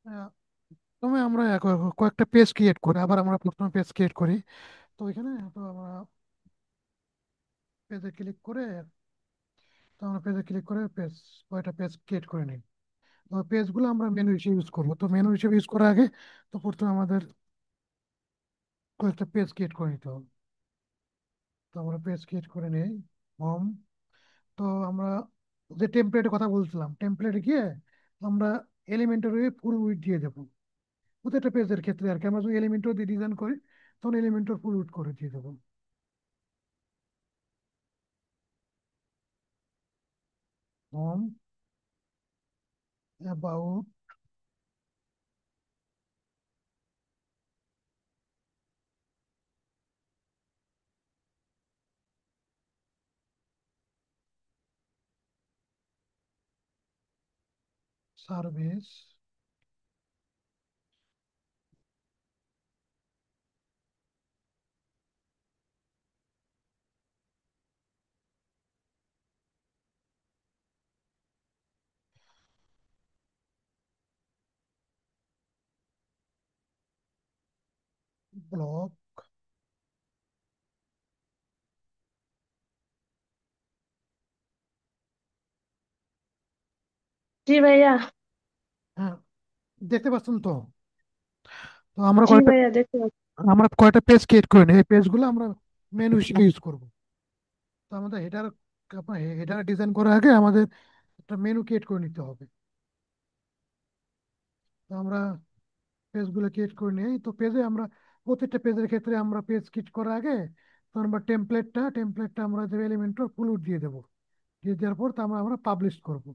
আহ, প্রথমে আমরা কয়েকটা পেজ ক্রিয়েট করি, আবার আমরা প্রথমে পেজ ক্রিয়েট করি। তো এখানে তো আমরা পেজে ক্লিক করে পেজ কয়টা পেজ ক্রিয়েট করে নিই। তো পেজগুলো আমরা মেনু হিসেবে ইউজ করবো, তো মেনু হিসেবে ইউজ করার আগে তো প্রথমে আমাদের কয়েকটা পেজ ক্রিয়েট করে নিতে হবে। তো আমরা পেজ ক্রিয়েট করে নিই। হোম। তো আমরা যে টেমপ্লেটের কথা বলছিলাম, টেমপ্লেটে গিয়ে আমরা এলিমেন্টের ফুল উইডথ দিয়ে দেবো প্রত্যেকটা পেজের ক্ষেত্রে আর কি। আমরা যদি এলিমেন্টও দিয়ে ডিজাইন করি তখন এলিমেন্টের ফুল উইডথ করে দিয়ে দেবো। Home, about, service, blog. জি ভাইয়া। হ্যাঁ, দেখতে পাচ্ছেন তো? তো আমরা জি কয়েকটা ভাইয়া, দেখতে পাচ্ছি। পেজ ক্রিয়েট করে নিই, এই পেজগুলো আমরা মেনু হিসেবে ইউজ করবো। তো আমাদের হেডার, আপনার হেডার ডিজাইন করার আগে আমাদের একটা মেনু ক্রিয়েট করে নিতে হবে। তো আমরা পেজগুলো ক্রিয়েট করে নিই। তো পেজে আমরা প্রত্যেকটা পেজের ক্ষেত্রে আমরা পেজ ক্রিয়েট করার আগে তো আমরা টেমপ্লেটটা আমরা যে এলিমেন্টটা ফুল দিয়ে দেবো। দিয়ে দেওয়ার পর তো আমরা আমরা পাবলিশ করব।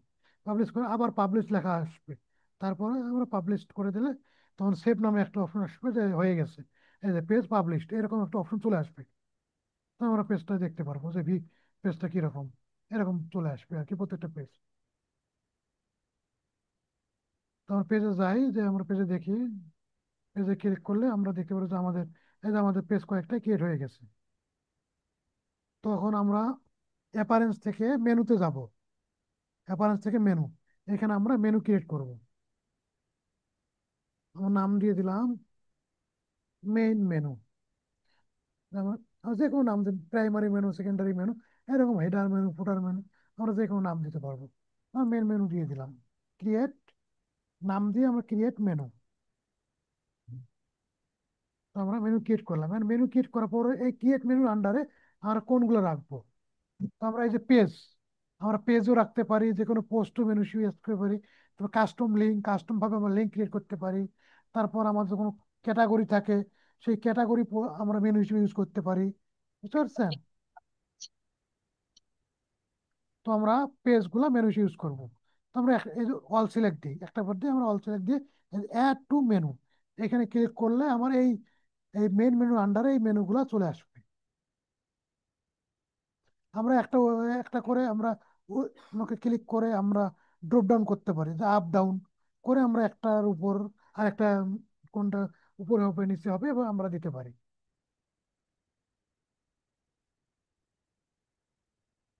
পাবলিশ করে আবার পাবলিশ লেখা আসবে। তারপরে আমরা পাবলিশ করে দিলে তখন সেভ নামে একটা অপশন আসবে যে হয়ে গেছে, এই যে পেজ পাবলিশড এরকম একটা অপশন চলে আসবে। তো আমরা পেজটা দেখতে পারবো যে পেজটা কিরকম, এরকম চলে আসবে আর কি প্রত্যেকটা পেজ। তো আমরা পেজে যাই, যে আমরা পেজে দেখি, পেজে ক্লিক করলে আমরা দেখতে পারবো যে এই যে আমাদের পেজ কয়েকটা ক্রিয়েট হয়ে গেছে। তখন আমরা অ্যাপারেন্স থেকে মেনুতে যাব। অ্যাপারেন্স থেকে মেনু, এখানে আমরা মেনু ক্রিয়েট করব। আমার নাম দিয়ে দিলাম মেইন মেনু। যেমন যে কোনো নাম দিন, প্রাইমারি মেনু, সেকেন্ডারি মেনু, এরকম হেডার মেনু, ফুটার মেনু, আমরা যে কোনো নাম দিতে পারবো। আমরা মেন মেনু দিয়ে দিলাম। ক্রিয়েট, নাম দিয়ে আমরা ক্রিয়েট মেনু। তো আমরা মেনু ক্রিয়েট করলাম, মেনু ক্রিয়েট করার পরে এই ক্রিয়েট মেনুর আন্ডারে আমরা কোনগুলো রাখবো। তো আমরা এই যে পেজ, আমরা পেজও রাখতে পারি, যে কোনো পোস্টও মেনু ইউজ করতে পারি। তারপর কাস্টম ভাবে আমরা লিঙ্ক ক্রিয়েট করতে পারি। তারপর আমাদের কোনো ক্যাটাগরি থাকে, সেই ক্যাটাগরি আমরা মেনু হিসেবে ইউজ করতে পারি। বুঝতে পারছেন? তো আমরা পেজগুলো মেনু ইউজ করবো। তো আমরা এই যে অল সিলেক্ট দিই, একটা পর দিয়ে আমরা অল সিলেক্ট দিয়ে অ্যাড টু মেনু, এখানে ক্লিক করলে আমার এই এই মেন মেনুর আন্ডারে এই মেনুগুলো চলে আসবে। আমরা একটা একটা করে আমরা ওকে ক্লিক করে আমরা ড্রপ ডাউন করতে পারি, যে আপ ডাউন করে আমরা একটার উপর আর একটা, কোনটা উপরে হবে নিচে হবে এবং আমরা দিতে পারি।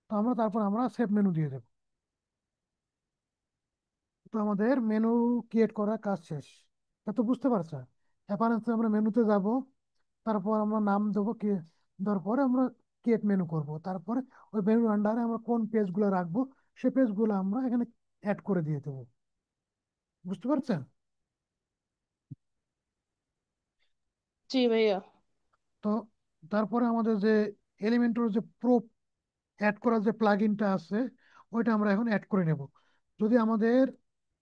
তো আমরা তারপর আমরা সেভ মেনু দিয়ে দেবো। তো আমাদের মেনু ক্রিয়েট করার কাজ শেষ। তা তো বুঝতে পারছো? এবার হচ্ছে আমরা মেনুতে যাব, তারপর আমরা নাম দেবো কি, দেওয়ার পরে আমরা ক্রিয়েট মেনু করব। তারপরে ওই মেনুর আন্ডারে আমরা কোন পেজগুলো রাখবো সেই পেজগুলো আমরা এখানে অ্যাড করে দিয়ে দেবো। বুঝতে পারছেন? জি ভাইয়া। তো তারপরে আমাদের যে এলিমেন্টর যে প্রো অ্যাড করার যে প্লাগইনটা আছে, ওইটা আমরা এখন অ্যাড করে নেব। যদি আমাদের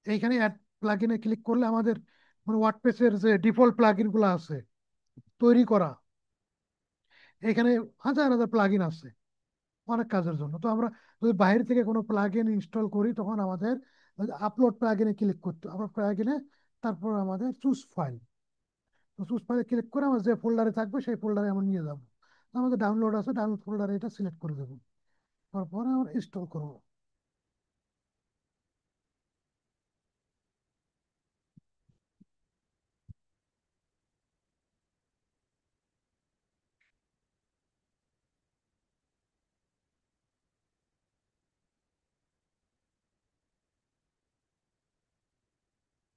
এইখানে অ্যাড প্লাগইনে ক্লিক করলে আমাদের মানে ওয়ার্ডপ্রেসের যে ডিফল্ট প্লাগইনগুলো আছে তৈরি করা, এখানে হাজার হাজার প্লাগইন আছে অনেক কাজের জন্য। তো আমরা যদি বাইরে থেকে কোনো প্লাগইন ইনস্টল করি তখন আমাদের আপলোড প্লাগইনে ক্লিক করতে, আপলোড প্লাগইনে তারপর আমাদের চুজ ফাইল, তো চুজ ফাইলে ক্লিক করে আমার যে ফোল্ডারে থাকবে সেই ফোল্ডারে আমরা নিয়ে যাবো। আমাদের ডাউনলোড আছে, ডাউনলোড ফোল্ডারে এটা সিলেক্ট করে দেবো। তারপরে আমরা ইনস্টল করবো।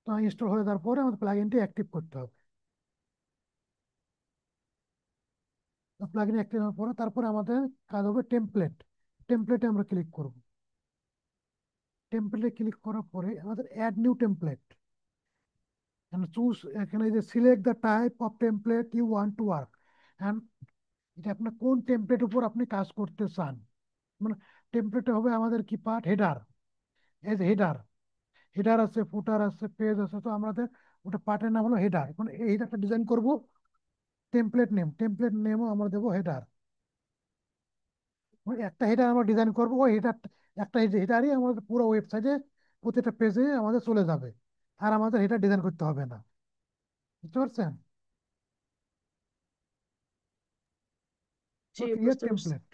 তো ইনস্টল হয়ে যাওয়ার পরে আমাদের প্লাগইনটি অ্যাক্টিভ করতে হবে। প্লাগইন অ্যাক্টিভ হওয়ার পরে তারপরে আমাদের কাজ হবে টেমপ্লেট। টেমপ্লেটে আমরা ক্লিক করব। টেমপ্লেটে ক্লিক করার পরে আমাদের অ্যাড নিউ টেমপ্লেট, চুজ, এখানে যে select the type of template you want to work, and এটা আপনার কোন টেমপ্লেট উপর আপনি কাজ করতে চান। মানে টেমপ্লেটে হবে আমাদের কি পার্ট, হেডার। এই যে হেডার, হেডার আছে, ফুটার আছে, পেজ আছে, তো আমাদের ওটা পার্টের নাম হলো হেডার। এখন এই হেডারটা ডিজাইন করব। টেমপ্লেট নেমও আমরা দেবো হেডার। একটা হেডার আমরা ডিজাইন করবো, ওই হেডার, একটা হেডারই আমাদের পুরো ওয়েবসাইটে প্রতিটা পেজে আমাদের চলে যাবে, আর আমাদের হেডার ডিজাইন করতে হবে না। বুঝতে পারছেন? জি, ক্রিয়েট বুঝতে পারছি। টেমপ্লেট।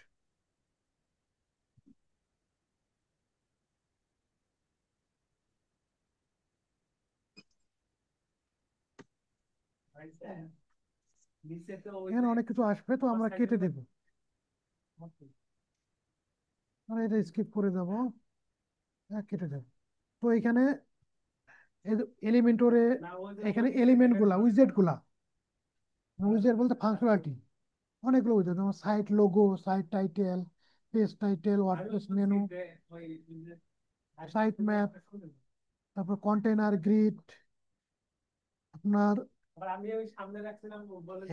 এখানে অনেক কিছু আসবে, তো আমরা কেটে দেবো, আমরা এটা স্কিপ করে দেবো, হ্যাঁ কেটে দেবো। তো এখানে এলিমেন্টরে, এখানে এলিমেন্ট গুলা, উইজেট গুলা, উইজেট বলতে ফাংশনালিটি, অনেকগুলো উইজেট, যেমন site logo, site title, page title, WordPress menu, site map, তারপর কন্টেনার গ্রিড, আপনার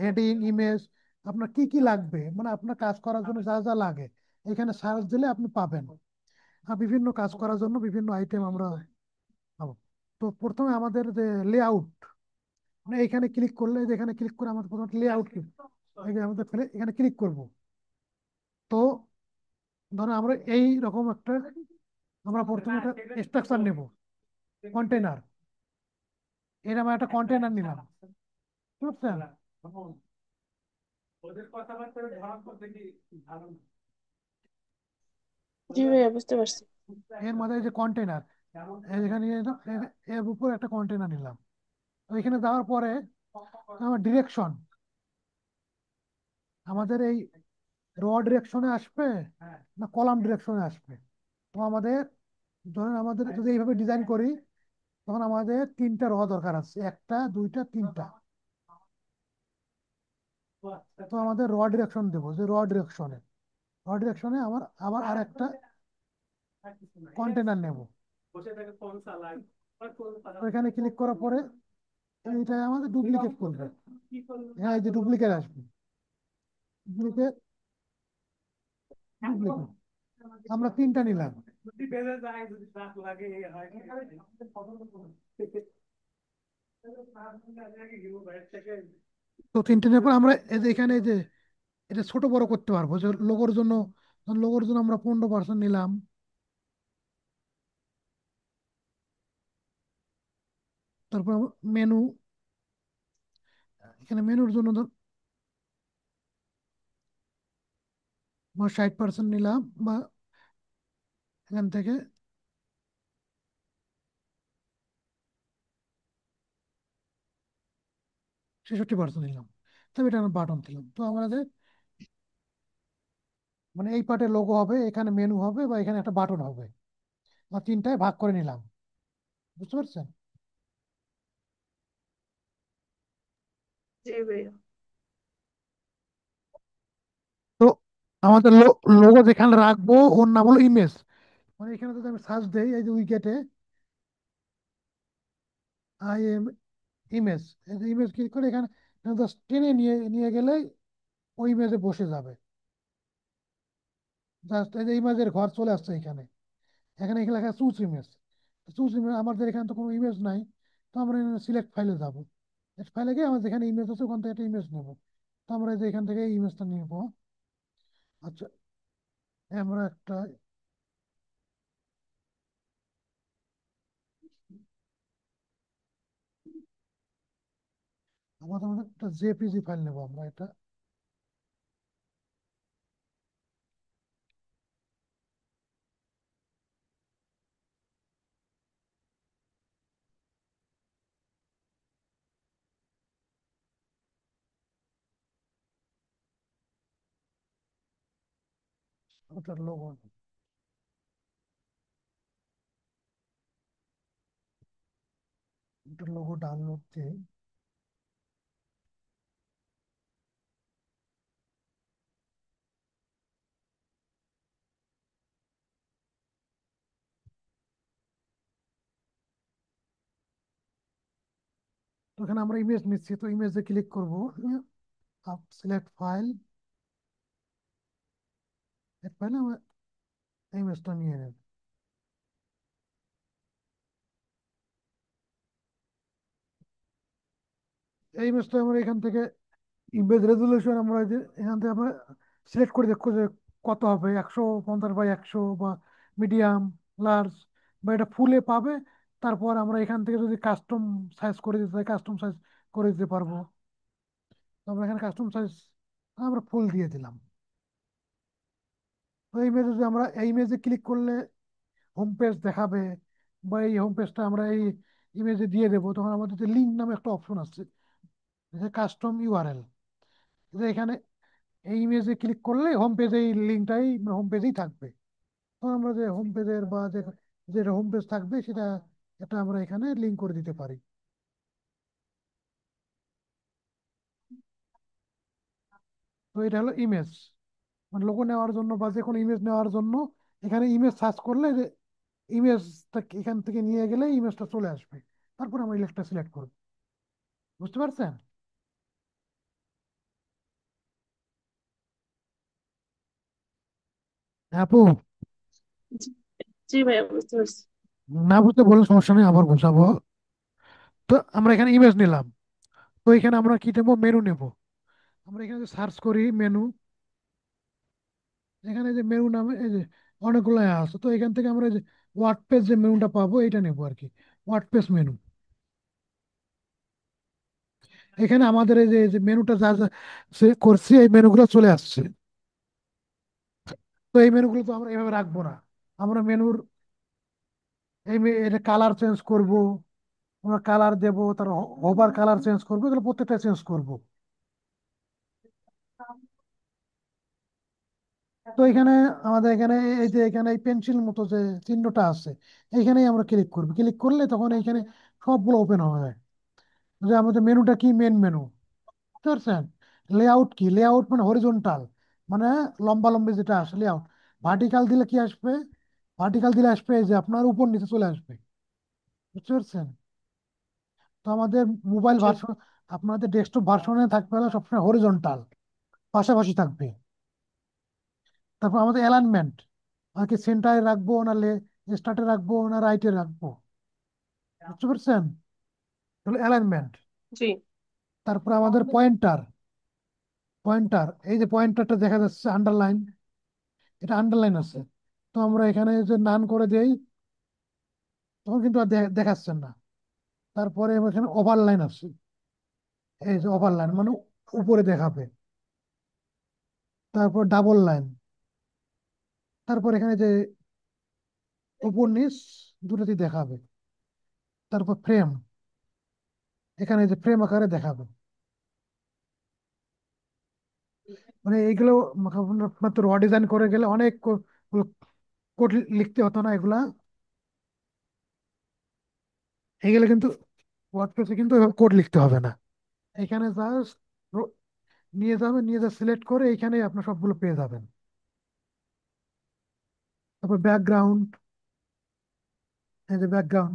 হেডিং, ইমেজ, আপনার কি কি লাগবে, মানে আপনার কাজ করার জন্য যা যা লাগে এখানে সার্চ দিলে আপনি পাবেন। আর বিভিন্ন কাজ করার জন্য বিভিন্ন আইটেম আমরা পাবো। তো প্রথমে আমাদের যে লেআউট, মানে এখানে ক্লিক করলে, এখানে ক্লিক করে আমাদের প্রথমে লেআউট, আমাদের এখানে ক্লিক করব। তো ধরো আমরা এই রকম একটা, আমরা প্রথমে একটা স্ট্রাকচার নেব, কন্টেনার, এরকম একটা কন্টেনার নিলাম, বুঝছেন? জি ভাইয়া, বুঝতে পারছি। এর মধ্যে এই যে কন্টেনার, এখানে এর উপর একটা কন্টেনার নিলাম। তো এখানে দেওয়ার পরে আমার ডিরেকশন, আমাদের এই র ডিরেকশনে আসবে না কলাম ডিরেকশনে আসবে। তো আমাদের, ধরেন আমাদের যদি এইভাবে ডিজাইন করি, তখন আমাদের তিনটা র দরকার আছে, একটা, দুইটা, তিনটা। তো আমাদের র ডিরেকশন দেবো, যে র ডিরেকশনে আমার আবার আর একটা কন্টেনার নেব। তো এখানে ক্লিক করার পরে এইটা আমাদের ডুপ্লিকেট করবে, হ্যাঁ এই যে ডুপ্লিকেট আসবে, ডুপ্লিকেট, ডুপ্লিকেট, আমরা তিনটা নিলাম। তো তিনটে নেওয়ার পর আমরা এই যে এখানে এই যে এটা ছোট বড় করতে পারবো, যে লোগোর জন্য আমরা 15% নিলাম। তারপর মেনু, এখানে মেনুর জন্য আমরা 60% নিলাম, বা এখান থেকে 66% নিলাম। তবে এটা আমরা বাটন দিলাম। তো আমাদের মানে এই পার্টে লোগো হবে, এখানে মেনু হবে, বা এখানে একটা বাটন হবে, বা তিনটায় ভাগ করে নিলাম। বুঝতে পারছেন? জি ভাইয়া। তো আমাদের লোগো যেখানে রাখবো ওর নাম হলো ইমেজ। মানে এখানে যদি আমি সার্চ দিই, এই যে উইকেটে আই এম ইমেজ, এই যে ইমেজ ক্লিক করে এখানে জাস্ট টেনে নিয়ে নিয়ে গেলেই ওই ইমেজে বসে যাবে। জাস্ট এই যে ইমেজের ঘর চলে আসছে এখানে, এখানে এখানে লেখা চুজ ইমেজ। চুজ ইমেজ, আমাদের এখানে তো কোনো ইমেজ নাই, তো আমরা সিলেক্ট ফাইলে যাবো। ফাইলে গিয়ে আমাদের যেখানে ইমেজ আছে ওখান থেকে একটা ইমেজ নেবো। তো আমরা এই যে এখান থেকে ইমেজটা নিব। আচ্ছা, আমরা একটা, আমাদের একটা জেপিজি ফাইল নেবো আমরা, এটা ওটার লোগো। লোগো ডাউনলোড দিই। তো এখানে আমরা ইমেজ নিচ্ছি, তো ইমেজে ক্লিক করব, সিলেক্ট ফাইল, ফাইলে আমরা ইমেজটা নিয়ে নেব। এই ইমেজটা আমরা এখান থেকে ইমেজ রেজুলেশন আমরা এই যে এখান থেকে আমরা সিলেক্ট করে দেখো যে কত হবে, 150 বাই 100 বা মিডিয়াম, লার্জ, বা এটা ফুলে পাবে। তারপর আমরা এখান থেকে যদি কাস্টম সাইজ করে দিতে চাই, কাস্টম সাইজ করে দিতে পারবো। তো আমরা এখানে কাস্টম সাইজ আমরা ফুল দিয়ে দিলাম। তো এই ইমেজে যদি আমরা এই ইমেজে ক্লিক করলে হোম পেজ দেখাবে, বা এই হোম পেজটা আমরা এই ইমেজে দিয়ে দেবো, তখন আমাদের যে লিঙ্ক নামে একটা অপশন আছে, কাস্টম ইউআরএল, এখানে এই ইমেজে ক্লিক করলে হোম পেজে এই লিঙ্কটাই হোম পেজেই থাকবে। তখন আমরা যে হোম পেজের বা যে যেটা হোম পেজ থাকবে সেটা এটা আমরা এখানে লিঙ্ক করে দিতে পারি। তো এটা হলো ইমেজ, মানে লোগো নেওয়ার জন্য বা যে কোনো ইমেজ নেওয়ার জন্য এখানে ইমেজ সার্চ করলে যে ইমেজটা এখান থেকে নিয়ে গেলে ইমেজটা চলে আসবে। তারপর আমরা ইলেক্টটা সিলেক্ট করব। বুঝতে পারছেন? হ্যাঁ, আপু। জি, জি ভাইয়া, বুঝতে পারছি। না বুঝতে বললে সমস্যা নেই, আবার বোঝাবো। তো আমরা এখানে ইমেজ নিলাম, তো এখানে আমরা কি নেবো, মেনু নেব। আমরা এখানে সার্চ করি মেনু, এখানে যে মেনু নামে এই যে অনেকগুলো আছে, তো এখান থেকে আমরা এই যে ওয়ার্ড পেজ যে মেনুটা পাবো এটা নেবো আর কি, ওয়ার্ড পেজ মেনু। এখানে আমাদের এই যে মেনুটা যা যা করছি এই মেনুগুলো চলে আসছে। তো এই মেনুগুলো তো আমরা এভাবে রাখবো না, আমরা মেনুর এটা কালার চেঞ্জ করব, আমরা কালার দেব, তার ওভার কালার চেঞ্জ করবো, এগুলো প্রত্যেকটা চেঞ্জ করব। তো এখানে আমাদের এখানে এই যে এখানে এই পেন্সিল মতো যে চিহ্নটা আছে, এইখানেই আমরা ক্লিক করবো। ক্লিক করলে তখন এইখানে সবগুলো ওপেন হয়ে যায়, যে আমাদের মেনুটা কি, মেন মেনু। বুঝতে পারছেন? লেআউট কি, লেআউট মানে হরিজন্টাল, মানে লম্বা লম্বি যেটা আসে লেআউট। ভার্টিক্যাল দিলে কি আসবে, ভার্টিক্যাল দিলে আসবে এই যে আপনার উপর নিচে চলে আসবে। বুঝতে পারছেন? তো আমাদের মোবাইল জি, ভার্সন, আপনাদের ডেস্কটপ ভার্সনে থাকবে হলো সবসময় হরিজন্টাল, পাশাপাশি থাকবে। তারপর আমাদের অ্যালাইনমেন্ট, আর কি সেন্টারে রাখবো না স্টার্টে রাখবো না রাইটে রাখবো। বুঝতে পারছেন? তাহলে অ্যালাইনমেন্ট। জি, তারপর আমাদের পয়েন্টার, পয়েন্টার এই যে পয়েন্টারটা দেখা যাচ্ছে আন্ডারলাইন, এটা আন্ডারলাইন আছে। তো আমরা এখানে যে নান করে দেই, তখন কিন্তু আর দেখাচ্ছেন না। তারপরে এখানে ওভারলাইন আছে, এই যে ওভারলাইন মানে উপরে দেখাবে। তারপর ডাবল লাইন, তারপর এখানে যে উপর নিচ দুটোতেই দেখাবে। তারপর ফ্রেম, এখানে যে ফ্রেম আকারে দেখাবে। মানে এইগুলো মাত্র র ডিজাইন করে গেলে অনেক কোড লিখতে হতো না এগুলা। এগুলো কিন্তু ওয়ার্ডপ্রেসে কিন্তু কোড লিখতে হবে না, এখানে জাস্ট নিয়ে যাবেন, নিয়ে যা সিলেক্ট করে এইখানে আপনার সবগুলো পেয়ে যাবেন। তারপর ব্যাকগ্রাউন্ড, এই যে ব্যাকগ্রাউন্ড,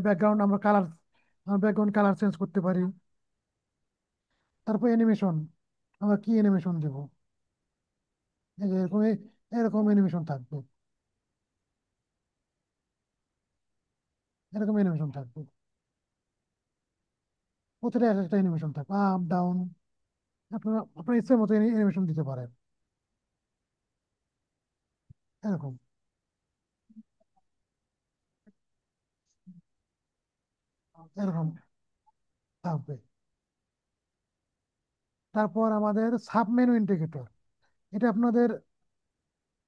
ব্যাকগ্রাউন্ড আমরা কালার, ব্যাকগ্রাউন্ড কালার চেঞ্জ করতে পারি। তারপর অ্যানিমেশন, আমরা কি অ্যানিমেশন দেব, এই যে এরকম এরকম অ্যানিমেশন থাকবে, এরকম অ্যানিমেশন থাকবে, প্রতিটা এক একটা অ্যানিমেশন থাকবে, আপ ডাউন, আপনারা আপনার ইচ্ছা মতো অ্যানিমেশন দিতে পারেন। এরকম এরকম থাকবে। তারপর আমাদের সাব মেনু ইন্ডিকেটর, এটা আপনাদের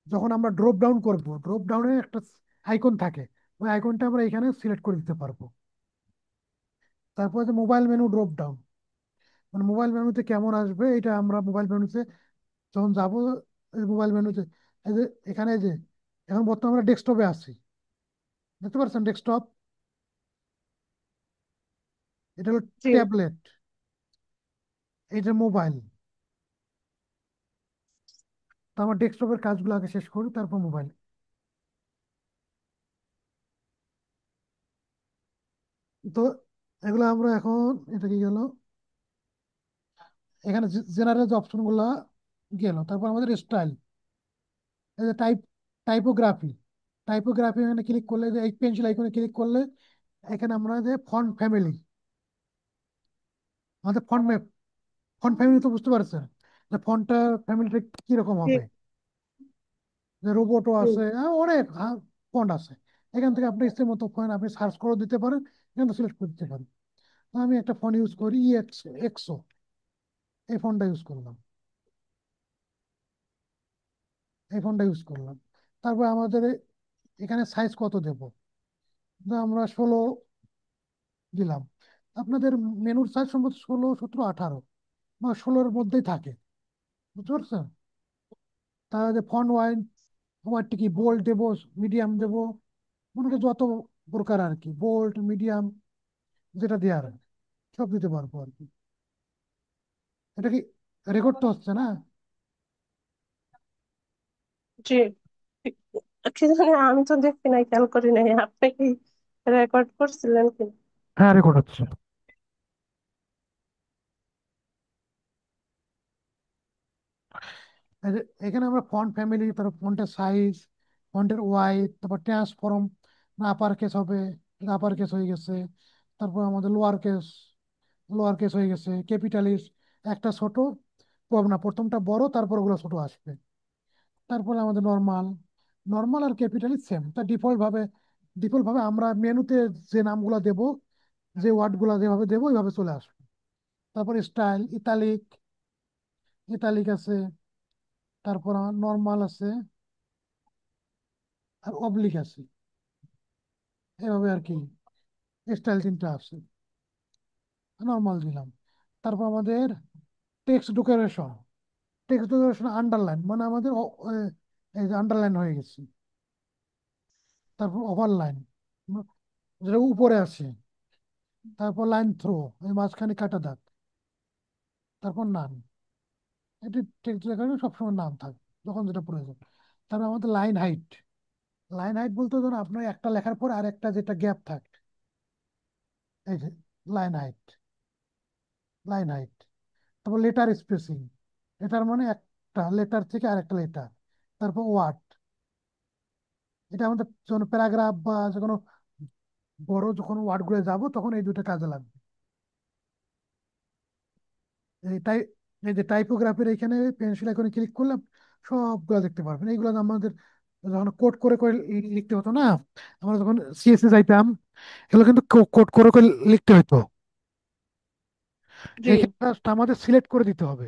যখন আমরা ড্রপ ডাউন করব, ড্রপ ডাউনে একটা আইকন থাকে, ওই আইকনটা আমরা এখানে সিলেক্ট করে দিতে পারবো। তারপর যে মোবাইল মেনু ড্রপ ডাউন, মানে মোবাইল মেনুতে কেমন আসবে এটা আমরা মোবাইল মেনুতে যখন যাবো, মোবাইল মেনুতে এই যে এখানে এই যে এখন বর্তমানে আমরা ডেস্কটপে আছি, দেখতে পাচ্ছেন ডেস্কটপ, এটা হলো জি ট্যাবলেট, এটা মোবাইল। তো আমার ডেস্কটপের কাজগুলো আগে শেষ করি, তারপর মোবাইল। তো এগুলো আমরা এখন, এটা কি গেল, এখানে জেনারেল যে অপশন গুলা গেল। তারপর আমাদের স্টাইল, এই যে টাইপোগ্রাফি। টাইপোগ্রাফি এখানে ক্লিক করলে, যে এই পেন্সিল আইকনে ক্লিক করলে এখানে আমরা যে ফন্ট ফ্যামিলি, আমাদের ফন্ট ফ্যামিলি তো বুঝতে পারছেন যে ফন্টটা ফ্যামিলিটা কিরকম জি হবে। যে রোবটও জি আছে, অনেক ফন্ট আছে। এখান থেকে আপনি ইচ্ছে মতো ফন্ট আপনি সার্চ করে দিতে পারেন, এখান থেকে সিলেক্ট করে দিতে পারেন। তো আমি একটা ফন্ট ইউজ করি, এক্সো, এই ফন্টটা ইউজ করলাম, এই ফন্টটা ইউজ করলাম। তারপর আমাদের এখানে সাইজ কত দেব, তো আমরা 16 দিলাম। আপনাদের মেনুর সাইজ সম্ভবত 16, 17, 18 বা 16-র মধ্যেই থাকে, বুঝতে পারছেন। তাহলে ফন্ট ওয়াইডটা কি বোল্ড দেবো, মিডিয়াম দেবো, মনে করি যত প্রকার আর কি, বোল্ড, মিডিয়াম, যেটা দেওয়ার সব দিতে পারবো আর কি। এটা কি রেকর্ড তো হচ্ছে না? জি। কি জানি, আমি তো দেখি নাই, খেয়াল করি নাই। আপনি কি রেকর্ড করছিলেন কি? হ্যাঁ, রেকর্ড হচ্ছে। এই যে এখানে আমরা ফন্ট ফ্যামিলি, তারপর ফন্টের সাইজ, ফন্টের ওয়াইড, তারপর ট্রান্সফর্ম, আপার কেস হবে, আপার কেস হয়ে গেছে। তারপর আমাদের লোয়ার কেস হয়ে গেছে, ক্যাপিটালিস্ট, একটা ছোট, না প্রথমটা বড়, তারপর ওগুলো ছোট আসবে। তারপরে আমাদের নর্মাল, নর্মাল আর ক্যাপিটালিস্ট সেম, তা ডিফল্ট ভাবে আমরা মেনুতে যে নামগুলো দেব, যে ওয়ার্ড গুলা যেভাবে দেবো ওইভাবে চলে আসবে। তারপর স্টাইল, ইতালিক আছে, তারপর নর্মাল আছে, আর অবলিক আছে, এভাবে আর কি। স্টাইল তিনটা আছে, নর্মাল দিলাম। তারপর আমাদের টেক্সট ডেকোরেশন আন্ডারলাইন, মানে আমাদের এই যে আন্ডারলাইন হয়ে গেছে। তারপর ওভারলাইন, যেটা উপরে আছে। তারপর লাইন থ্রো, এই মাঝখানে কাটা দাগ। তারপর নাম, এটি টেক্সট ডেকোরেশন সবসময় নাম থাকবে যখন যেটা প্রয়োজন। তারপর আমাদের লাইন হাইট বলতে ধরুন আপনার একটা লেখার পর আর একটা যেটা গ্যাপ থাকে, এই যে লাইন হাইট, লাইন হাইট। তারপর লেটার স্পেসিং, এটার মানে একটা লেটার থেকে আরেকটা লেটার। তারপর ওয়ার্ড, এটা আমাদের যখন প্যারাগ্রাফ বা যে কোনো বড় যখন ওয়ার্ড গুলো যাবো তখন এই দুটো কাজে লাগবে। এই টাই এই যে টাইপোগ্রাফির এখানে পেন্সিল আইকনে ক্লিক করলে সবগুলো দেখতে পারবেন। এইগুলো আমাদের যখন কোড করে করে লিখতে হতো না, আমরা যখন সিএসএ যাইতাম, এগুলো কিন্তু কোড করে করে লিখতে হতো। জি এখানে জাস্ট আমাদের সিলেক্ট করে দিতে হবে,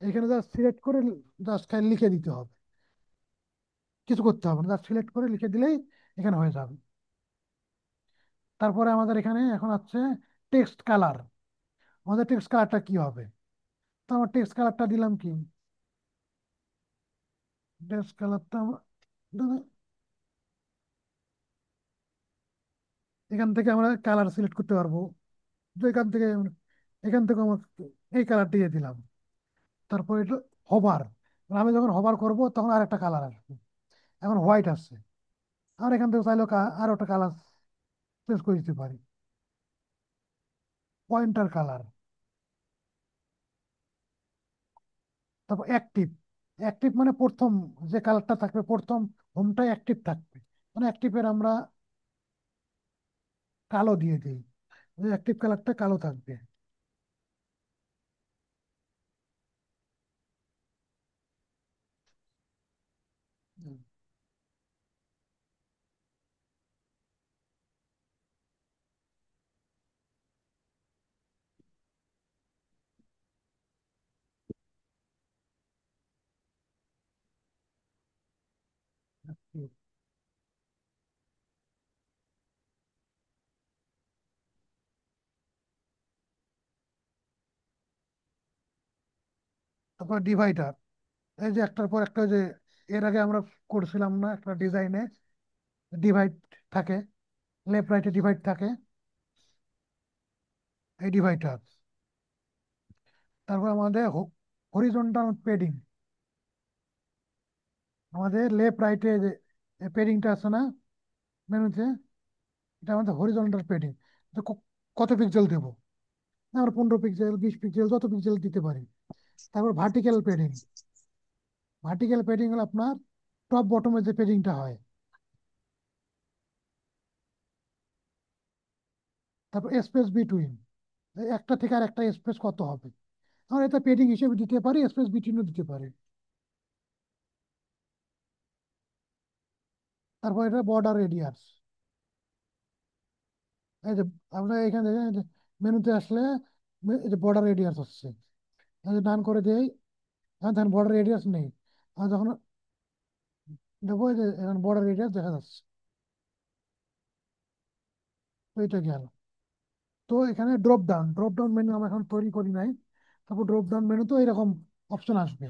এখানে জাস্ট সিলেক্ট করে জাস্ট খালি লিখে দিতে হবে, কিছু করতে হবে না, জাস্ট সিলেক্ট করে লিখে দিলেই এখানে হয়ে যাবে। তারপরে আমাদের এখানে এখন আছে টেক্সট কালার। আমাদের টেক্সট কালারটা কি হবে, তো আমার টেক্সট কালারটা দিলাম কি, টেক্সট কালারটা এখান থেকে আমরা কালার সিলেক্ট করতে পারবো। তো এখান থেকে আমার এই কালারটা দিয়ে দিলাম। তারপর এটা হবার, আমি যখন হবার করব তখন আরেকটা কালার আসবে। এখন হোয়াইট আসছে, আর এখান থেকে চাইলেও আরো একটা কালার চেঞ্জ করে দিতে পারি, পয়েন্টার কালার। তারপর অ্যাক্টিভ, অ্যাক্টিভ মানে প্রথম যে কালারটা থাকবে, প্রথম হোমটাই অ্যাক্টিভ থাকবে, মানে অ্যাক্টিভের আমরা কালো দিয়ে দিই, অ্যাক্টিভ কালারটা কালো থাকবে। হুম, active। তারপর ডিভাইডার, এই যে একটার পর একটা, যে এর আগে আমরা করছিলাম না একটা ডিজাইনে ডিভাইড থাকে, লেফট রাইটে ডিভাইড থাকে। এই ডিভাইডার। তারপর আমাদের হরিজন্টাল পেডিং, আমাদের লেফট রাইটে যে পেডিংটা আছে না মেনুতে, এটা আমাদের হরিজন্টাল পেডিং। তো কত পিক্সেল দেবো? আমরা 15 পিক্সেল, 20 পিক্সেল, যত পিক্সেল দিতে পারি। তারপর ভার্টিক্যাল পেডিং। ভার্টিক্যাল পেডিং হলো আপনার টপ বটমের যে পেডিংটা হয়। তারপর স্পেস বিটুইন, একটা থেকে আর একটা স্পেস কত হবে, আমরা এটা পেডিং হিসেবে দিতে পারি, স্পেস বিটুইনও দিতে পারি। তারপর এটা বর্ডার রেডিয়াস। এই যে আমরা এখানে দেখেন, এই যে মেনুতে আসলে এই যে বর্ডার রেডিয়াস হচ্ছে, এই যে ডান করে দেই, এখন দেখেন বর্ডার রেডিয়াস নেই। আর যখন দেখবো এই যে এখন বর্ডার রেডিয়াস দেখা যাচ্ছে। তো এটা গেল। তো এখানে ড্রপ ডাউন মেনু আমরা এখন তৈরি করি নাই। তারপর ড্রপ ডাউন মেনু তো এরকম অপশন আসবে।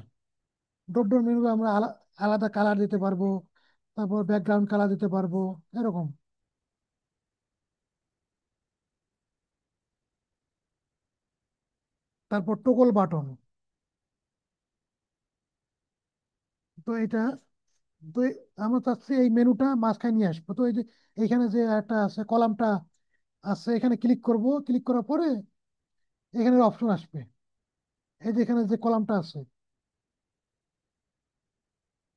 ড্রপ ডাউন মেনু আমরা আলাদা কালার দিতে পারবো, তারপর ব্যাকগ্রাউন্ড কালার দিতে পারবো, এরকম। তারপর টোগল বাটন। তো এটা, তো আমরা চাচ্ছি এই মেনুটা মাঝখানে নিয়ে আসবো। তো এই যে এখানে যে একটা আছে কলামটা আছে, এখানে ক্লিক করব, ক্লিক করার পরে এখানে অপশন আসবে। এই যে এখানে যে কলামটা আছে,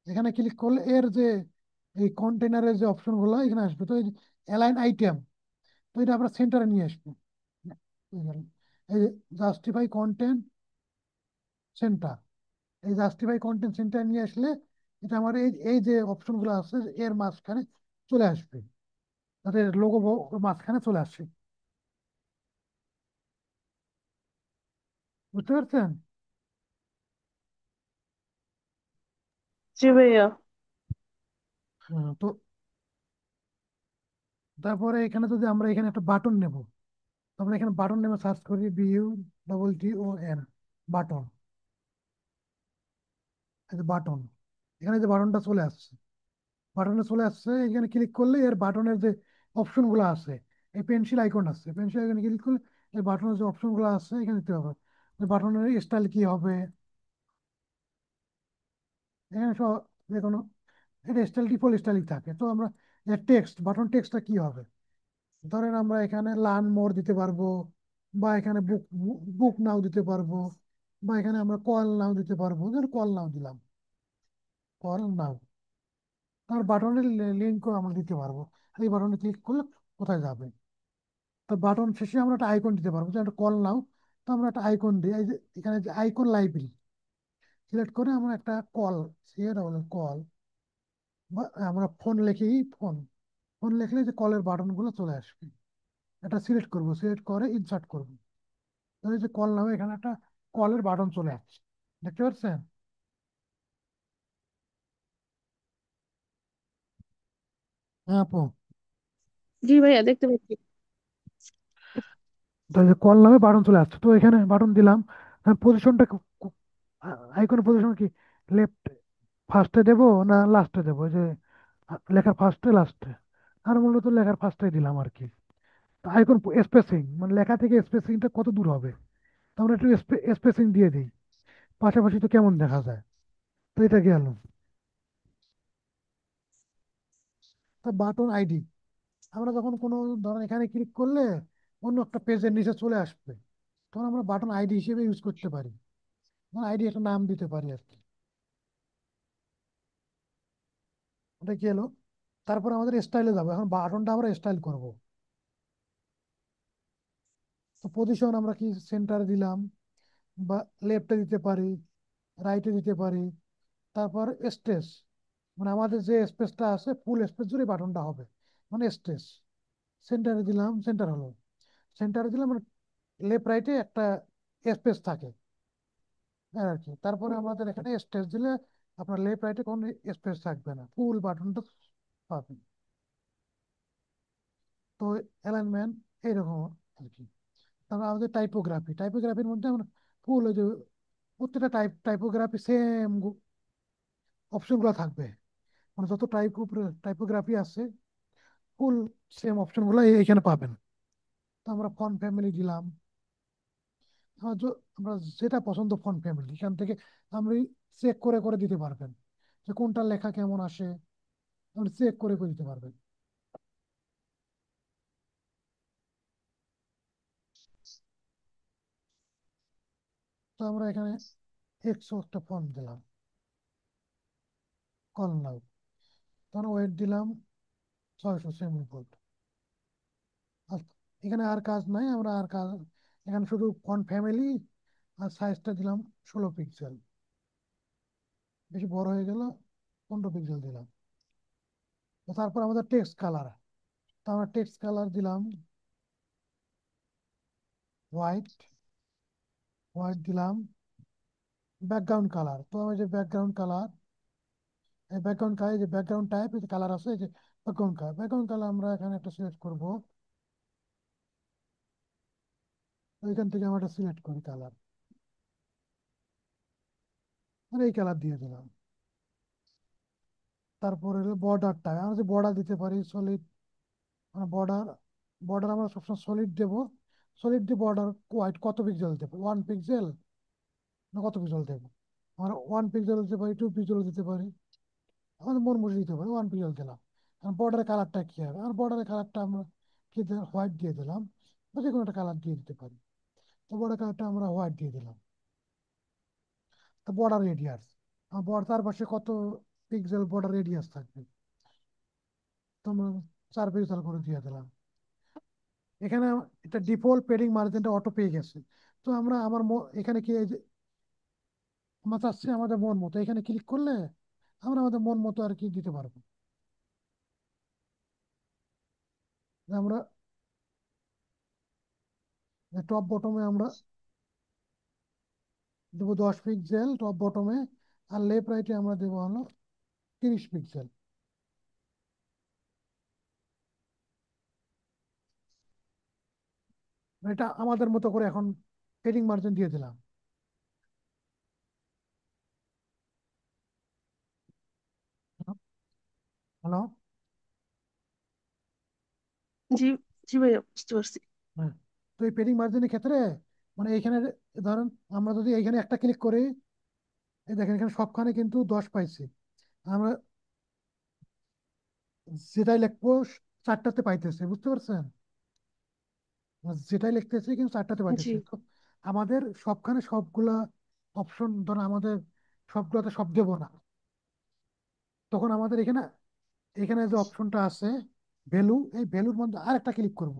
এখানে ক্লিক করলে এর যে এই কন্টেনারের যে অপশন গুলো এখানে আসবে। তো এই অ্যালাইন আইটেম, তো এটা আমরা সেন্টারে নিয়ে আসবো। এই গেল। এই জাস্টিফাই কন্টেন্ট সেন্টার, এই জাস্টিফাই কন্টেন্ট সেন্টার নিয়ে আসলে এটা আমার এই এই যে অপশন গুলো আছে এর মাঝখানে চলে আসবে, তাদের লোগো মাঝখানে চলে আসে। বুঝতে পারছেন? জি ভাইয়া। হ্যাঁ, তো তারপরে এখানে যদি আমরা এখানে একটা বাটন নেব, তো আমরা এখানে বাটন নেমে সার্চ করি, BUTTON, বাটন। এই যে বাটন, এখানে যে বাটনটা চলে আসছে, বাটনে চলে আসছে, এখানে ক্লিক করলে এর বাটনের যে অপশন গুলো আছে, এই পেন্সিল আইকন আছে, পেন্সিল আইকনে ক্লিক করলে এই বাটনের যে অপশন গুলো আছে এখানে দিতে হবে। বাটনের স্টাইল কি হবে, এখানে সব যে কোনো, এটা স্টাইল ডিফল্ট স্টাইলই থাকে। তো আমরা টেক্সট, বাটন টেক্সটটা কি হবে, ধরেন আমরা এখানে লার্ন মোর দিতে পারবো, বা এখানে বুক বুক নাও দিতে পারবো, বা এখানে আমরা কল নাও দিতে পারবো। ধর কল নাও দিলাম, কল নাও। তার বাটনের লিঙ্কও আমরা দিতে পারবো, এই বাটনে ক্লিক করলে কোথায় যাবে। তো বাটন শেষে আমরা একটা আইকন দিতে পারবো, যে একটা কল নাও। তো আমরা একটা আইকন দিই, এই যে এখানে যে আইকন লাইব্রেরি সিলেক্ট করে আমরা একটা কল, সেটা হলো কল, বা আমরা ফোন লিখেই ফোন, ফোন লিখলে যে কলের বাটন গুলো চলে আসবে। এটা সিলেক্ট করবো, সিলেক্ট করে ইনসার্ট করবো। তাহলে যে কল নামে এখানে একটা কলের বাটন চলে আসছে, দেখতে পাচ্ছেন? হ্যাঁ আপু। জি ভাইয়া, দেখতে পাচ্ছি। তাহলে কল নামে বাটন চলে আসছে, তো এখানে বাটন দিলাম। পজিশনটা, আইকনের পজিশন কি লেফট ফার্স্টে দেবো না লাস্টে দেবো, ওই যে লেখার ফার্স্টে লাস্টে? আর মূলত লেখার ফার্স্টে দিলাম আর কি। আইকন স্পেসিং, মানে লেখা থেকে স্পেসিংটা কত দূর হবে, তো আমরা একটু স্পেসিং দিয়ে দিই, পাশাপাশি তো কেমন দেখা যায়। তো এটা গেল। তা বাটন আইডি, আমরা যখন কোনো, ধরেন এখানে ক্লিক করলে অন্য একটা পেজের নিচে চলে আসবে, তখন আমরা বাটন আইডি হিসেবে ইউজ করতে পারি, আইডি একটা নাম দিতে পারি আর কি। ওটা কি হলো? তারপর আমাদের স্টাইলে যাবো, এখন বাটনটা আমরা স্টাইল করব। তো পজিশন আমরা কি সেন্টারে দিলাম, বা লেফটে দিতে পারি, রাইটে দিতে পারি। তারপর স্পেস, মানে আমাদের যে স্পেসটা আছে ফুল স্পেস জুড়ে বাটনটা হবে, মানে স্পেস। সেন্টারে দিলাম, সেন্টার হলো, সেন্টারে দিলাম মানে লেফট রাইটে একটা স্পেস থাকে আর কি। তারপরে আমাদের এখানে স্পেস দিলে আপনার লেফট রাইটে কোনো স্পেস থাকবে না, ফুল বাটনটা পাবেন। তো অ্যালাইনমেন্ট এইরকম আর কি। তারপর আমাদের টাইপোগ্রাফি, টাইপোগ্রাফির মধ্যে আমরা ফুল ওই যে প্রত্যেকটা টাইপোগ্রাফি সেম অপশনগুলো থাকবে, মানে যত টাইপোগ্রাফি আছে ফুল সেম অপশনগুলো এইখানে পাবেন। তো আমরা ফন্ট ফ্যামিলি দিলাম, আমরা যেটা পছন্দ ফন্ট ফ্যামিলি এখান থেকে আপনি চেক করে করে দিতে পারবেন যে কোনটা লেখা কেমন আসে, আপনি চেক করে করে দিতে পারবেন। তো আমরা এখানে 100 একটা ফন্ট দিলাম, কল নাও, তখন ওয়েট দিলাম 600 সেমি ভোল্ট। আর এখানে আর কাজ নাই, আমরা আর কাজ, এখানে শুধু ফন্ট ফ্যামিলি আর সাইজটা দিলাম 16 পিক্সেল, বেশি বড় হয়ে গেল, 15 পিক্সেল দিলাম। তো তারপর আমাদের টেক্সট কালার, তো আমরা টেক্সট কালার দিলাম হোয়াইট, হোয়াইট দিলাম। ব্যাকগ্রাউন্ড কালার, তো আমি যে ব্যাকগ্রাউন্ড কালার, এই ব্যাকগ্রাউন্ড কালার, যে ব্যাকগ্রাউন্ড টাইপ, এই কালার আছে, এই যে ব্যাকগ্রাউন্ড কালার আমরা এখানে একটা সিলেক্ট করব। ওইখান থেকে আমরা একটা সিলেক্ট করি কালার, আর এই কালার দিয়ে দিলাম। তারপরে হলো বর্ডারটা, আমরা যে বর্ডার দিতে পারি সলিড, মানে বর্ডার, বর্ডার আমরা সবসময় সলিড দেবো। সলিড দিয়ে বর্ডার হোয়াইট কত পিক্সেল দেবো, 1 পিক্সেল না কত পিক্সেল দেবো? আমরা 1 পিক্সেল দিতে পারি, 2 পিক্সেল দিতে পারি, আমাদের মন মর্জি দিতে পারি। 1 পিক্সেল দিলাম। আর বর্ডারের কালারটা কি হবে? আর বর্ডারের কালারটা আমরা কি হোয়াইট দিয়ে দিলাম, বা যে কোনো একটা কালার দিয়ে দিতে পারি। তো বর্ডার কালারটা আমরা হোয়াইট দিয়ে দিলাম। তো বর্ডার রেডিয়াস, তার পাশে কত পিক্সেল বর্ডার রেডিয়াস থাকবে, তো আমরা 4 পিক্সেল করে দিয়ে দিলাম। এখানে এটা ডিফল্ট পেডিং মার্জিনটা অটো পেয়ে গেছে। তো আমরা এখানে কি এই যে আমরা চাচ্ছি আমাদের মন মতো, এখানে ক্লিক করলে আমরা আমাদের মন মতো আর কি দিতে পারবো। যে আমরা টপ বটমে আমরা দেবো 10 পিক্সেল টপ বটমে, আর লেফট রাইটে আমরা দেবো হলো 30 পিক্সেল। এটা আমাদের মতো করে এখন পেডিং মার্জিন দিয়ে দিলাম। হ্যালো। জি, জি ভাইয়া, বুঝতে পারছি। হ্যাঁ। তো এই পেডিং মার্জিনের ক্ষেত্রে মানে এখানে ধরেন আমরা যদি এখানে একটা ক্লিক করি, এই দেখেন এখানে সবখানে কিন্তু 10 পাইছি। আমরা যেটাই লিখবো 4টাতে পাইতেছে, বুঝতে পারছেন? যেটাই লিখতেছি কিন্তু 4টাতে জি পাইতেছে। তো আমাদের সবখানে সবগুলা অপশন ধরো আমাদের সবগুলোতে সব দেবো না, তখন আমাদের এখানে এখানে যে অপশনটা আছে ভ্যালু, এই ভ্যালুর মধ্যে আর একটা ক্লিক করব।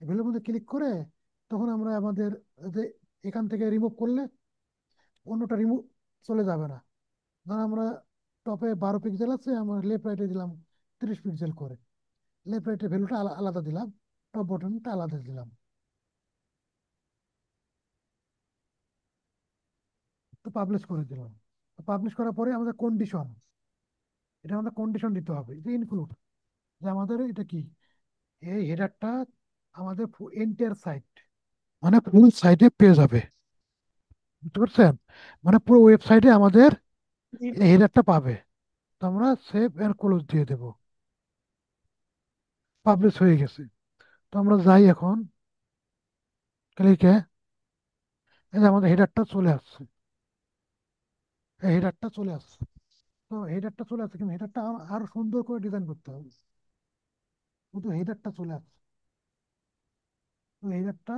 ভ্যালুর মধ্যে ক্লিক করে তখন আমরা আমাদের যে এখান থেকে রিমুভ করলে অন্যটা রিমুভ চলে যাবে না। ধর আমরা টপে 12 পিক্সেল আছে, আমরা লেফট রাইটে দিলাম 30 পিক্সেল করে, লেফট রাইটের ভ্যালুটা আলাদা দিলাম, টপ বটনটা আলাদা দিলাম। তো পাবলিশ করে দিলাম। পাবলিশ করার পরে আমাদের কন্ডিশন, এটা আমাদের কন্ডিশন দিতে হবে, এটা ইনক্লুড, যে আমাদের এটা কি, এই হেডারটা আমাদের এন্টায়ার সাইট, মানে ফুল সাইটে পেয়ে যাবে, বুঝতে পারছেন? মানে পুরো ওয়েবসাইটে আমাদের জি এই হেডারটা পাবে। তো আমরা সেভ এন্ড ক্লোজ দিয়ে দেবো। পাবলিশ হয়ে গেছে। তো আমরা যাই এখন ক্লিকে, এই যে আমাদের হেডারটা চলে আসছে, এই হেডারটা চলে আসছে। তো হেডারটা চলে আসছে, কিন্তু হেডারটা আরো সুন্দর করে ডিজাইন করতে হবে। কিন্তু হেডারটা চলে আসছে, তো হেডারটা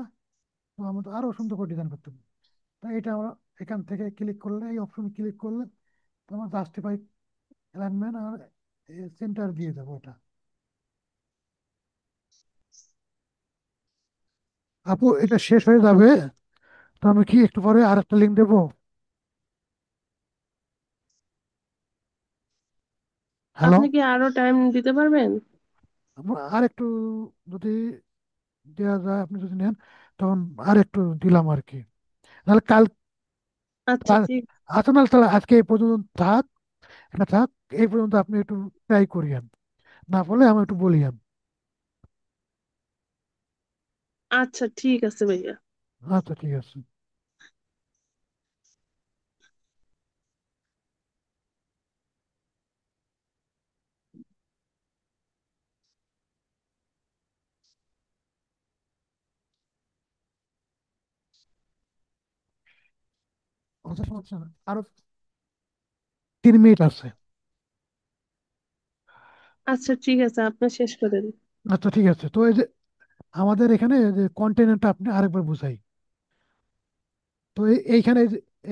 তো আমাদের আরো সুন্দর করে ডিজাইন করতে হবে। তো এটা আমরা এখান থেকে ক্লিক করলে, এই অপশন ক্লিক করলে তো আমরা জাস্টিফাই অ্যালাইনমেন্ট আর সেন্টার দিয়ে দেবো এটা। আপু এটা শেষ হয়ে যাবে, তো আমি কি একটু পরে আর একটা লিঙ্ক দেবো? হ্যালো। আপনি কি আরো টাইম দিতে পারবেন? আর একটু যদি দেওয়া যায়, আপনি যদি নেন তখন আর একটু দিলাম আর কি, নাহলে কাল আচ্ছা ঠিক। আচ্ছা, নাহলে তাহলে আজকে এই পর্যন্ত থাক, এটা থাক, এই পর্যন্ত আপনি একটু ট্রাই করিয়েন, না বলে আমি একটু বলিয়েন। আচ্ছা ঠিক আছে ভাইয়া। আচ্ছা ঠিক আছে। আচ্ছা, সমস্যা না, আরো 3 মিনিট আছে। আচ্ছা ঠিক আছে, আপনি শেষ করেন। আচ্ছা ঠিক আছে, তো এই যে আমাদের এখানে যে কন্টেনারটা আপনি আরেকবার বুঝাই। তো এইখানে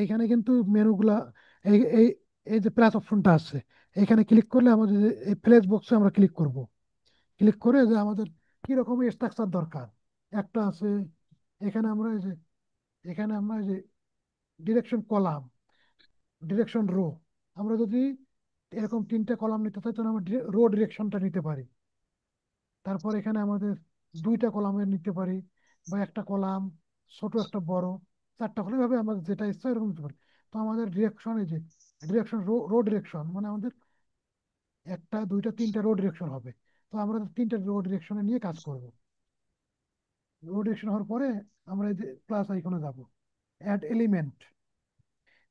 এইখানে কিন্তু মেনুগুলা, এই এই এই যে প্লাস অপশনটা আছে, এখানে ক্লিক করলে আমাদের এই প্লেস বক্সে আমরা ক্লিক করব। ক্লিক করে যে আমাদের কিরকম স্ট্রাকচার দরকার একটা আছে। এখানে আমরা এই যে এখানে আমরা এই যে ডিরেকশন কলাম, ডিরেকশন রো, আমরা যদি এরকম 3টে কলাম নিতে চাই তাহলে আমরা রো ডিরেকশনটা নিতে পারি। তারপর এখানে আমাদের 2টা কলামের নিতে পারি, বা একটা কলাম, ছোট একটা বড়, 4টা কলাম, এভাবে আমাদের যেটা ইচ্ছা এরকম নিতে পারি। তো আমাদের ডিরেকশন এই যে ডিরেকশন রো, রো ডিরেকশন মানে আমাদের একটা, দুইটা, 3টা রো ডিরেকশন হবে। তো আমরা 3টে রো ডিরেকশনে নিয়ে কাজ করব। রো ডিরেকশন হওয়ার পরে আমরা এই যে প্লাস আইকনে যাব, অ্যাড এলিমেন্ট,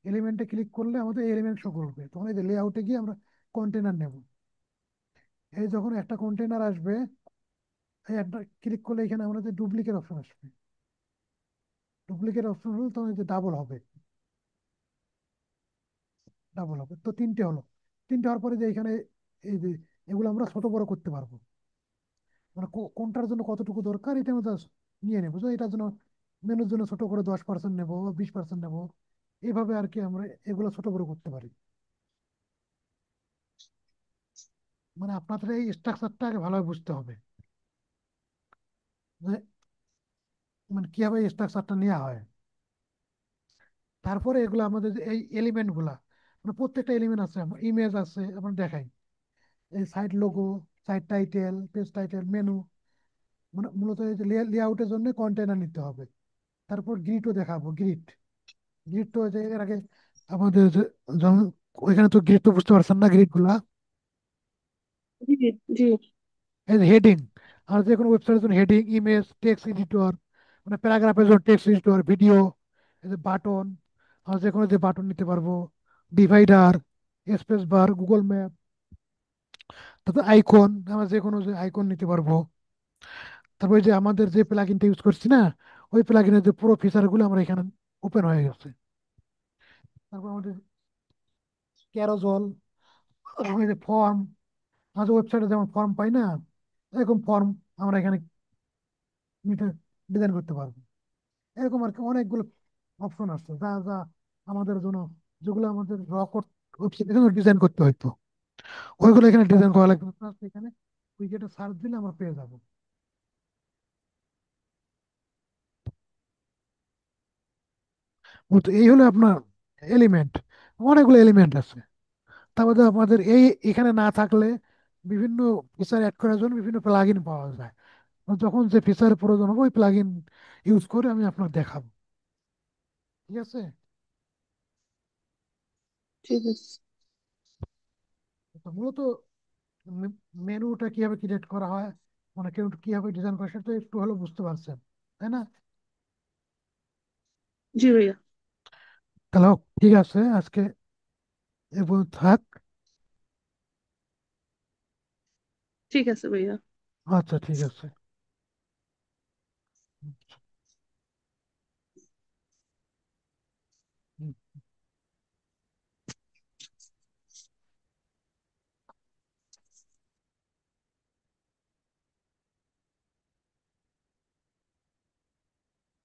এলিমেন্টে ক্লিক করলে আমাদের এলিমেন্ট শো করবে। তখন এই যে লেআউটে গিয়ে আমরা কন্টেনার নেব। এই যখন একটা কন্টেনার আসবে, এই একটা ক্লিক করলে এখানে আমাদের ডুপ্লিকেট অপশন আসবে। ডুপ্লিকেট অপশন হলে তখন এই যে ডাবল হবে, ডাবল হবে। তো 3টে হলো। 3টে হওয়ার পরে যে এখানে এই যে এগুলো আমরা ছোট বড় করতে পারবো, মানে কোনটার জন্য কতটুকু দরকার এটা আমরা just নিয়ে নেবো। তো এটার জন্য মেনুর জন্য ছোট করে 10% নেবো বা 20% নেবো, এইভাবে আর কি আমরা এগুলো ছোট বড় করতে পারি। মানে আপনাদের এই স্ট্রাকচারটা আগে ভালোভাবে বুঝতে হবে যে মানে কিভাবে এই স্ট্রাকচারটা নেওয়া হয়। তারপরে এগুলো আমাদের যে এই এলিমেন্ট গুলা, মানে প্রত্যেকটা এলিমেন্ট আছে, ইমেজ আছে, আমরা দেখাই এই site logo, site title, page title, menu, মানে মূলত এই যে লেআউটের জন্য কন্টেনার নিতে হবে। তারপর গ্রিডও দেখাবো, গ্রিড, গ্রিড তো যে এর আগে আমাদের যেমন ওইখানে তো গ্রিড তো বুঝতে পারছেন না, গ্রিড গুলা জি জি এই যে হেডিং, আর যে কোনো ওয়েবসাইটের জন্য হেডিং, ইমেজ, টেক্সট এডিটর, মানে প্যারাগ্রাফের জন্য টেক্সট এডিটর, ভিডিও, এই যে বাটন, আর যে কোনো যে বাটন নিতে পারবো, divider, space bar, Google map, তারপর আইকন, আমরা যে কোনো যে আইকন নিতে পারবো। তারপর এই যে আমাদের যে প্লাগইনটা ইউজ করছি না, ওই প্লাগইনের যে পুরো ফিচারগুলো আমরা এখানে ওপেন হয়ে গেছে। তারপর আমাদের ক্যারোজল, ওই যে ফর্ম, আমাদের ওয়েবসাইটে যেমন ফর্ম পাই না, এরকম ফর্ম আমরা এখানে ডিজাইন করতে পারবো। এরকম আর কি অনেকগুলো অপশন আসছে যা যা আমাদের জন্য, যেগুলো আমাদের ওয়েবসাইট এখানে ডিজাইন করতে হইতো, ওইগুলো এখানে ডিজাইন করা লাগবে। Plus এখানে উইকেটে সার্চ দিলে আমরা পেয়ে যাবো। তো এই হলো আপনার এলিমেন্ট, অনেকগুলো এলিমেন্ট আছে। তার মধ্যে আমাদের এখানে না থাকলে বিভিন্ন ফিচার অ্যাড করার জন্য বিভিন্ন প্লাগইন পাওয়া যায়। যখন যে ফিচারের প্রয়োজন হবে ওই প্লাগইন ইউজ করে আমি আপনাকে দেখাবো। ঠিক আছে। ঠিক আছে। তো মূলত মেনুটা কিভাবে ক্রিয়েট করা হয়, মানে কেউ কিভাবে ডিজাইন করে সেটা তো একটু হলেও বুঝতে পারছেন, তাই না? জি ভাইয়া। তাহলে হোক, ঠিক আছে, আজকে এ পর্যন্ত থাক। ঠিক আছে ভাইয়া। আচ্ছা ঠিক আছে।